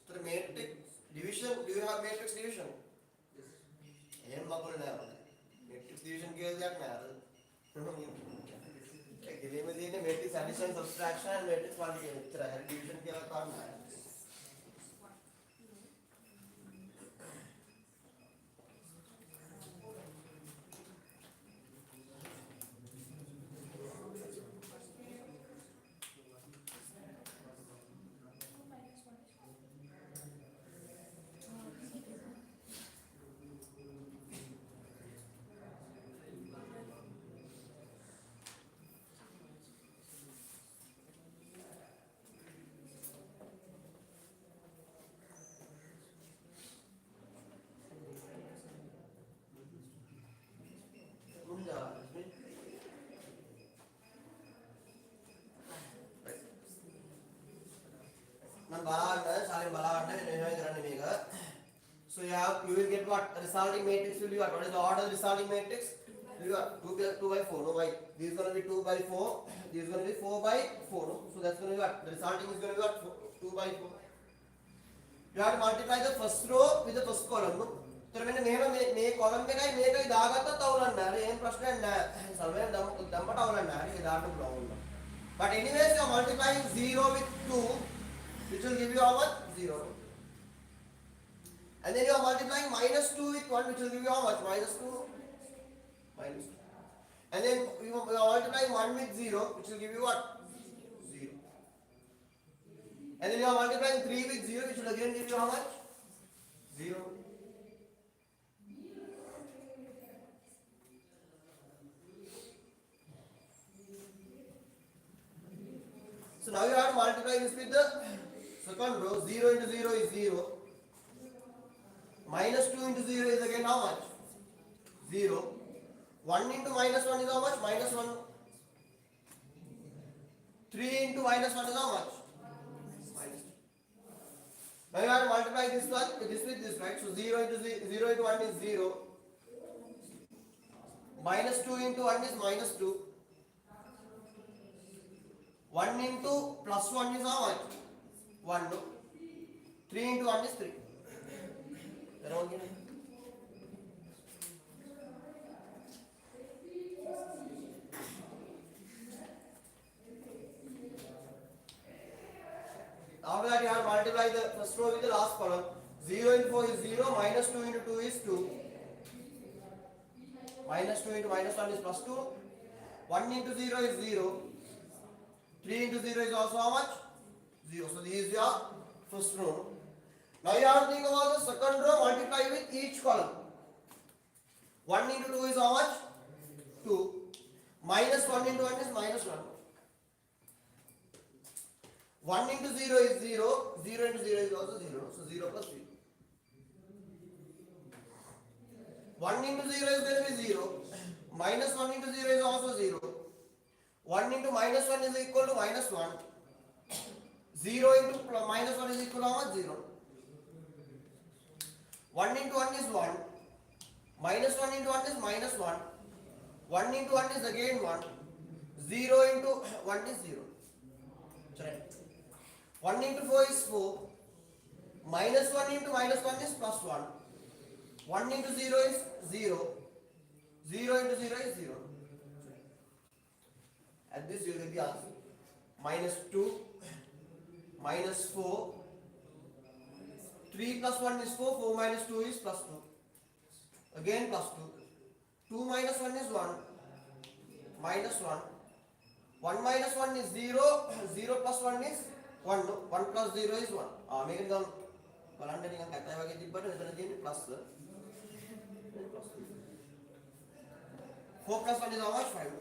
So matrix division, do you have matrix division? ಏನು ಮಕ್ಕಳು matrix division ಕೇಳಿದಾಗ गिले में दिए matrix addition subtraction and matrix multiplication इतना है division के अलावा कौन है So you will get what? The resulting matrix will be what? What is the order of the resulting matrix? Will be what? 2 by 4. No, why? This is going to be 2 by 4. This is going to be 4 by 4. No? So that's going to be what? The resulting is going to be what? 2 by 4. You have to multiply the first row with the first column. No? So when you column में कहीं में कहीं दागा तो ताऊलन ना ये प्रश्न ना सर्वे दम पर ताऊलन ना ये दाग तो ताऊलन ना. But anyways you are multiplying 0 with 2, which will give you how much? 0. And then you are multiplying minus 2 with 1, which will give you how much? Minus 2. Minus 2. And then you are multiplying 1 with 0, which will give you what? 0. And then you are multiplying 3 with 0, which will again give you how much? 0. So now you have to multiply this with the second row. 0 into 0 is 0. Minus 2 into 0 is again how much? 0. 1 into minus 1 is how much? Minus 1. 3 into minus 1 is how much? Minus 2. Now you have to multiply this one, this with this, right? So 0 into 1 is 0. Minus 2 into 1 is minus 2. 1 into plus 1 is how much? 1. No? 3 into 1 is 3. Around here. After that you have to multiply the first row with the last column. 0 into 4 is 0, minus 2 into 2 is 2. Minus 2 into minus 1 is plus 2. 1 into 0 is 0. 3 into 0 is also how much? 0. So this is your first row. Now you have to think about the second row, multiply with each column. 1 into 2 is how much? 2. Minus 1 into 1 is minus 1. 1 into 0 is 0. 0 into 0 is also 0. So 0 plus 0. 1 into 0 is going to be 0. Minus 1 into 0 is also 0. 1 into minus 1 is equal to minus 1. 0 into minus 1 is equal to how much? 0. 1 into 1 is 1. Minus 1 into 1 is minus 1. 1 into 1 is again 1. 0 into 1 is 0. Correct. 1 into 4 is 4. Minus 1 into minus 1 is plus 1. 1 into 0 is 0. 0 into 0 is 0. At this you will get the answer. Minus 2. Minus 4. 3 plus 1 is 4. 4 minus 2 is plus 2. Again plus 2. 2 minus 1 is 1. Minus 1. 1 minus 1 is 0. 0 plus 1 is 1. 1 plus 0 is 1. Make it come. බලන්න නිකන් කතා වගේ තිබ්බට මෙතන තියෙන්නේ plus. 4 plus 1 is how much? 5.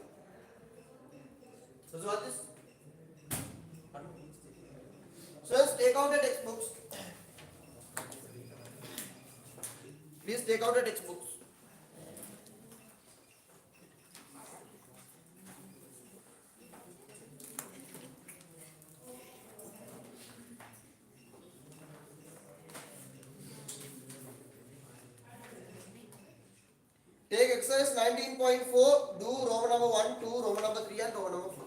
So what is? So let's take out the textbooks. Please take out the textbooks. Take exercise 19.4, do Roman number 1, 2, Roman number 3 and Roman number 4.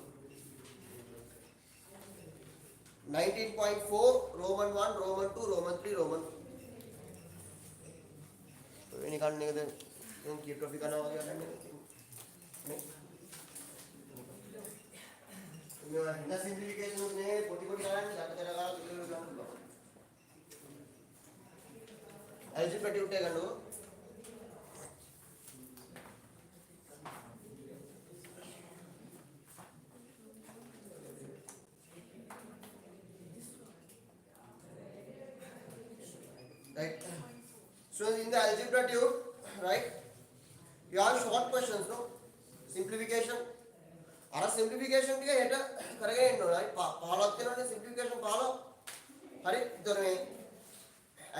19.4, Roman 1, Roman 2, Roman 3, Roman 4. So any kind of keep traffic on all your simplification of name, algebra you take and right. So in the algebra tube, right, you have short questions, no? Simplification. Ara simplification टिके हेटा करेंगे इन्नो, right? पालो अपने ना simplification पालो, हरी तो नहीं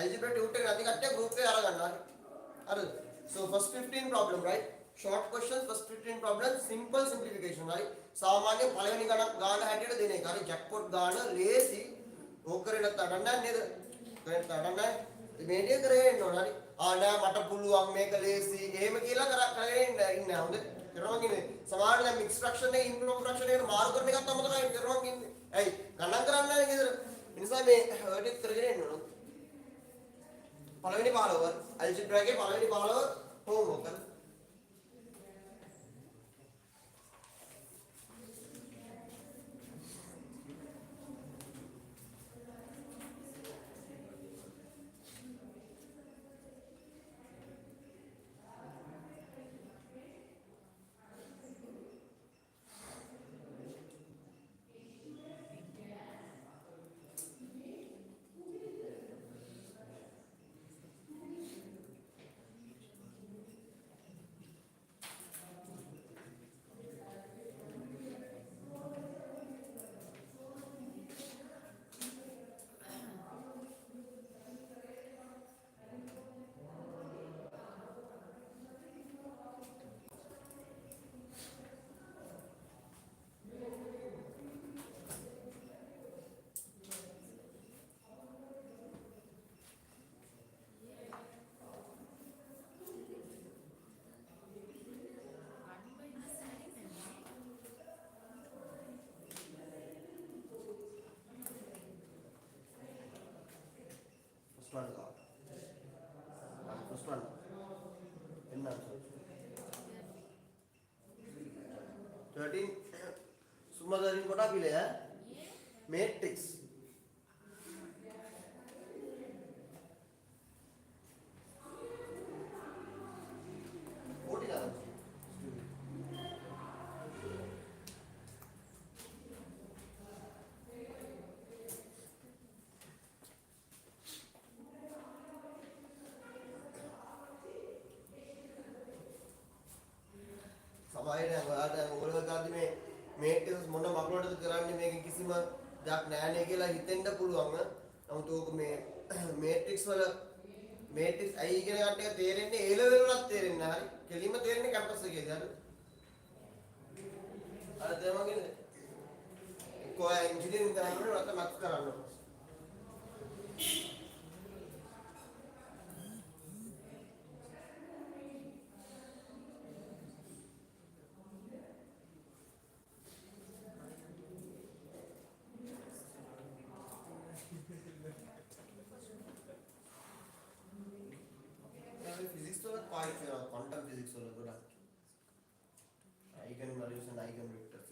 algebra tube टिके नाती करते group पे आरा करना, अरे so first 15 problem, right? Short questions, first 15 problems, simple simplification, right? सामान्य पाले नहीं गाना हैटेड देने का, jackpot गाना लेसी, वो करे लगता है डंडा नहीं करे डंडा මේක කරගෙන ඕනරි ආ මට පුළුවන් මේක ලේසි එහෙම කියලා කරගෙන ඉන්න හොඳ කරනවා කියන්නේ සමහරවිට දැන් මික්ස් ෆ්‍රැක්ෂන් එකේ ඉම්ප්‍රොව් ෆ්‍රැක්ෂන් එකට මාරු කරන එකක් තමයි තමයි කරනවා කියන්නේ ඇයි ගණන් කරන්නේ නැහැ නේද ඒ නිසා මේ හර්ට් එක කරගෙන ඉන්න ඕන පළවෙනි 15 ඇල්ජිබ්‍රා එකේ පළවෙනි 15 හෝම්වර්ක් කරන්න First one కావాలి. First one. ఎన్ని answers? 13. సుమా గారి కూడా పిలే మేట్రిక్స్. මේටිස් මොන මගලටද කරන්නේ මේකෙන් කිසිම දෙයක් නැහැ නේ කියලා හිතෙන්න පුළුවන්. නමුත් ඕක මේ මේට්‍රික්ස් වල මේට්‍රික්ස් අයි කියන කට්ටිය තේරෙන්නේ ඒ ලෙවල් වලත් තේරෙන්නේ නැහැ. හරි. කෙලින්ම තේරෙන්නේ කැම්පස් එකේදී. හරි. අර දෙමගින් කොහේ ඉන්ජිනියරින් කරන්නේ නැත්නම් මැත්ස් කරන්නේ. Physics වල quite quantum physics වල ගොඩක් eigen values and eigen vectors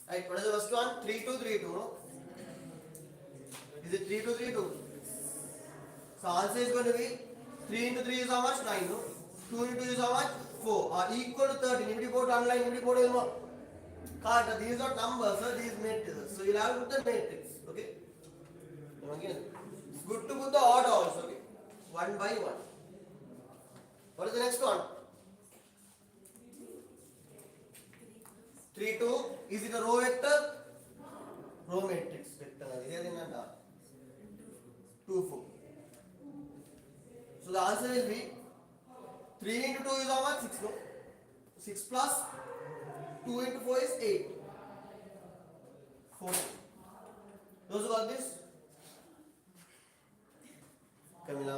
Right, what is the first one? 3232, no? Is it 3232? So answer is going to be 3 into 3 is how much? 9, no? 2 into 2 is how much? 4. Are equal to 13. If you put online, if you put in what? Can't. These are numbers, sir. These matrices. So you'll have to put the matrix. Okay? Now again, it's good to put the odd also. Okay? 1 by 1. What is the next one? 3 2. Is it a row vector? Row matrix vector. 2 4. So the answer will be 3 into 2 is how much? 6, no? 6 plus 2 into 4 is 8. 4. Those who got this? Kamila,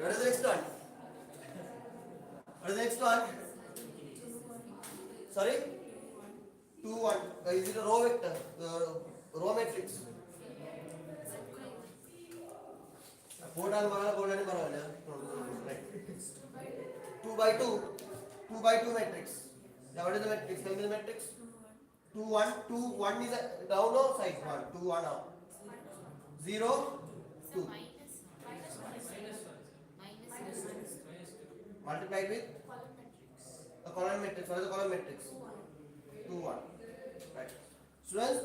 what is the next one? What is the next one? Sorry? 2 1. Is it a row vector? Row matrix. 4 and 1 right. 2 by 2. 2 by 2 matrix. Now what is the matrix? Tell me the matrix. 2 1. 2 1 is a down or side? 1. 2 1 up. 0 2. Multiplied with a column matrix. What is the column matrix? 2 1. Right. Students.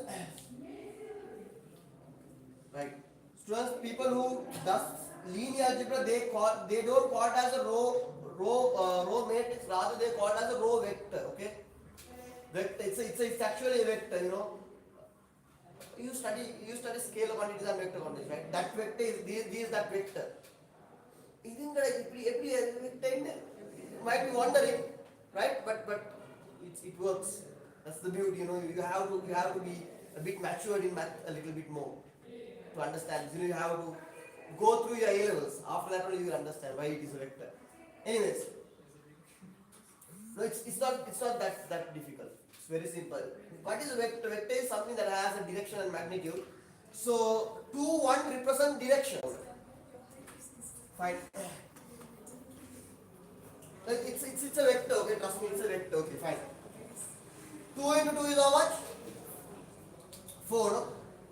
Right. Students, people who does linear algebra, they don't call it as a row matrix. Rather, they call it as a row vector. Okay. Vector. It's actually a vector. You know. You study scalar quantities and vector quantities, right? That vector is this that vector. Isn't that every vector might be wondering, right? But it works. That's the beauty, you know. You have to be a bit matured in math a little bit more to understand. You know, you have to go through your A levels. After that only you will understand why it is a vector. Anyways, no, it's not that difficult. It's very simple. What is a vector? Vector is something that has a direction and magnitude. So 2, 1 represent direction. Fine. Like it's a vector, okay, trust me, it's a vector, okay, fine. 2 into 2 is how much? 4, no?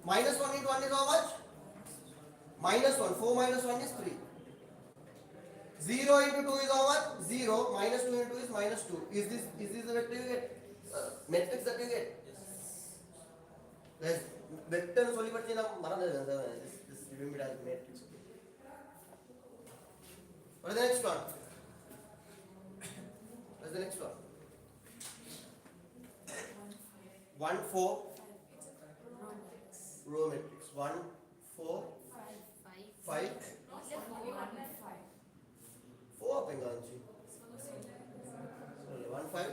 Minus 1 into 1 is how much? Minus 1. 4 minus 1 is 3. 0 into 2 is how much? 0. Minus 2 into 2 is minus 2. Is this the vector you get? Matrix that you get? Yes. Vector is only but this remember as matrix. What is the next one? What's the next one? 1, 4. Row matrix. 1, 4, 5. 4 up and down. 1, 5.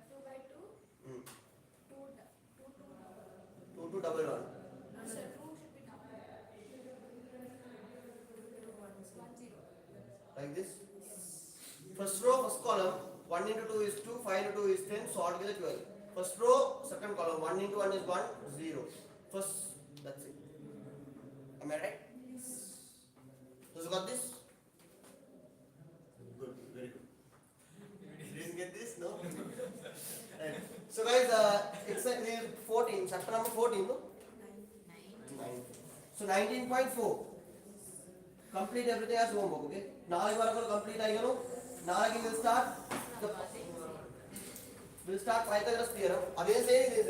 2 by 2. 2, 2, double 1. So 2 should be down. 1, 0. Like this. First row, first column. 1 into 2 is 2, 5 into 2 is 10, so altogether 12. First row, second column. 1 into 1 is 1, 0. First, that's it. Am I right? So you got this? Good, very good. You didn't get this? No? Right. So guys, it's 14, chapter number 14, no? 9. So 19.4. Complete everything as homework, okay? Now you are going to complete, you know? Now we will start Pythagoras theorem. Again saying this,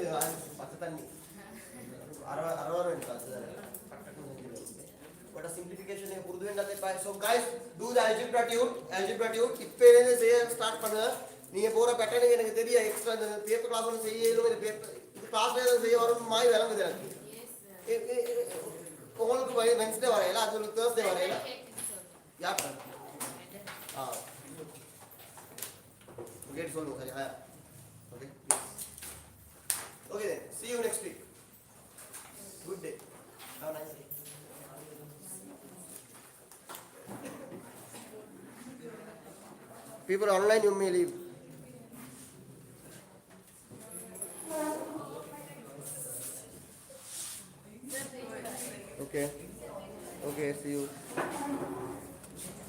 what a simplification in Urdu and so guys, do the algebra tune. If say start panna, நீங்க போற pattern எனக்கு தெரிய extra இந்த paper class ஒன்னு செய்யல இந்த paper இது கிளாஸ்ல செய்ய வரும் மாய் விளங்குது எனக்கு உங்களுக்கு வெட்னஸ்டே வரையல அது உங்களுக்கு தேர்ஸ்டே வரையல யார் get solve okay okay okay then see you next week good day have a nice day people online you may leave okay see you